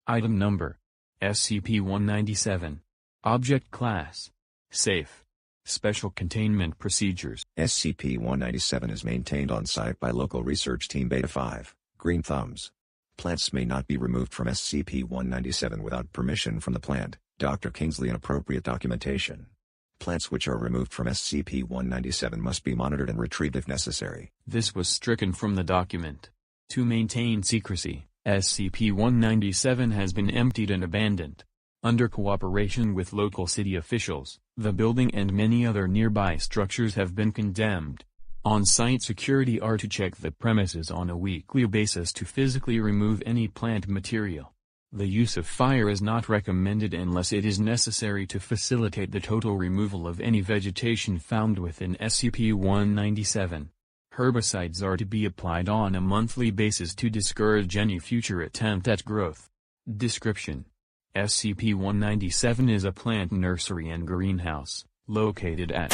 Item Number: SCP-197. Object Class: Safe. Special Containment Procedures. SCP-197 is maintained on site by local research team Beta 5, Green Thumbs. Plants may not be removed from SCP-197 without permission from the plant, Dr. Kingsley, and appropriate documentation. Plants which are removed from SCP-197 must be monitored and retrieved if necessary. This was stricken from the document. To maintain secrecy, SCP-197 has been emptied and abandoned. Under cooperation with local city officials, the building and many other nearby structures have been condemned. On-site security are to check the premises on a weekly basis to physically remove any plant material. The use of fire is not recommended unless it is necessary to facilitate the total removal of any vegetation found within SCP-197. Herbicides are to be applied on a monthly basis to discourage any future attempt at growth. Description: SCP-197 is a plant nursery and greenhouse, located at.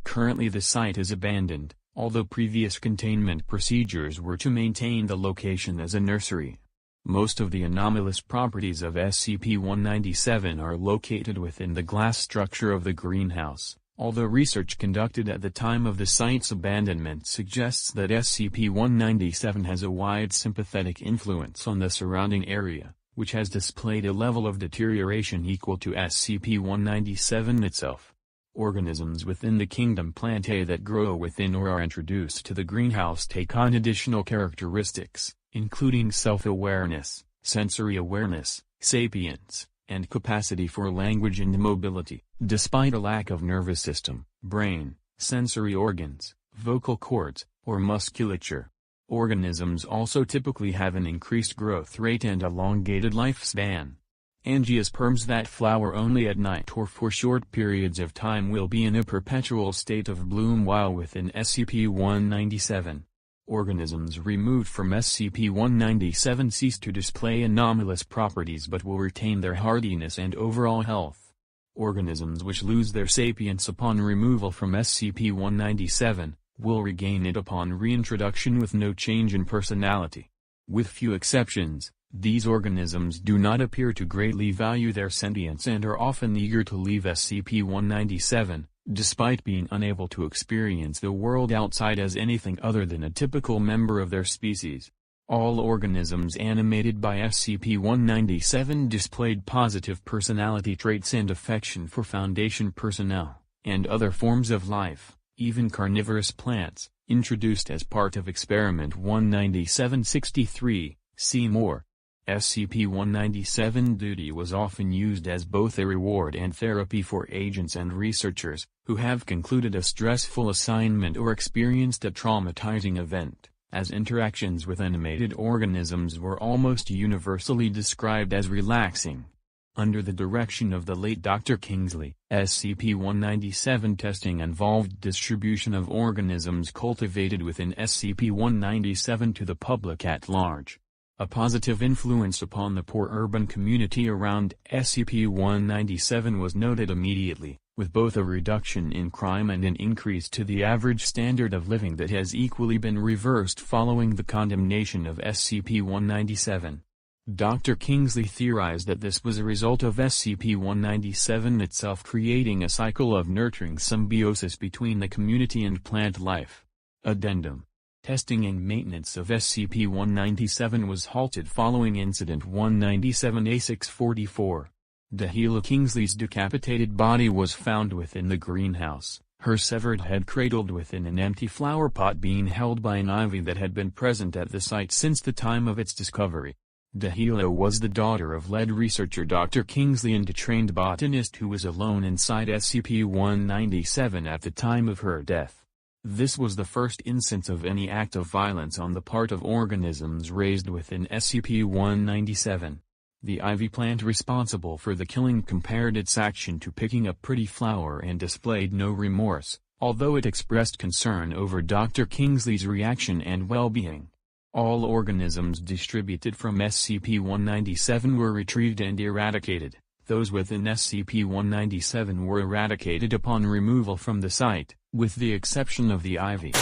Currently the site is abandoned, although previous containment procedures were to maintain the location as a nursery. Most of the anomalous properties of SCP-197 are located within the glass structure of the greenhouse, although research conducted at the time of the site's abandonment suggests that SCP-197 has a wide sympathetic influence on the surrounding area, which has displayed a level of deterioration equal to SCP-197 itself. Organisms within the Kingdom Plantae that grow within or are introduced to the greenhouse take on additional characteristics, including self-awareness, sensory awareness, sapience, and capacity for language and mobility, despite a lack of nervous system, brain, sensory organs, vocal cords, or musculature. Organisms also typically have an increased growth rate and elongated lifespan. Angiosperms that flower only at night or for short periods of time will be in a perpetual state of bloom while within SCP-197. Organisms removed from SCP-197 cease to display anomalous properties but will retain their hardiness and overall health. Organisms which lose their sapience upon removal from SCP-197, will regain it upon reintroduction with no change in personality. With few exceptions, these organisms do not appear to greatly value their sentience and are often eager to leave SCP-197, despite being unable to experience the world outside as anything other than a typical member of their species. All organisms animated by SCP-197 displayed positive personality traits and affection for Foundation personnel, and other forms of life, even carnivorous plants, introduced as part of Experiment 197-63, see more. SCP-197 duty was often used as both a reward and therapy for agents and researchers, who have concluded a stressful assignment or experienced a traumatizing event, as interactions with animated organisms were almost universally described as relaxing. Under the direction of the late Dr. Kingsley, SCP-197 testing involved distribution of organisms cultivated within SCP-197 to the public at large. A positive influence upon the poor urban community around SCP-197 was noted immediately, with both a reduction in crime and an increase to the average standard of living that has equally been reversed following the condemnation of SCP-197. Dr. Kingsley theorized that this was a result of SCP-197 itself creating a cycle of nurturing symbiosis between the community and plant life. Addendum: testing and maintenance of SCP-197 was halted following Incident 197-A644. Dahlia Kingsley's decapitated body was found within the greenhouse, her severed head cradled within an empty flower pot being held by an ivy that had been present at the site since the time of its discovery. Dahlia was the daughter of lead researcher Dr. Kingsley and a trained botanist who was alone inside SCP-197 at the time of her death. This was the first instance of any act of violence on the part of organisms raised within SCP-197. The ivy plant responsible for the killing compared its action to picking a pretty flower and displayed no remorse, although it expressed concern over Dr. Kingsley's reaction and well-being. All organisms distributed from SCP-197 were retrieved and eradicated. Those within SCP-197 were eradicated upon removal from the site, with the exception of the ivy.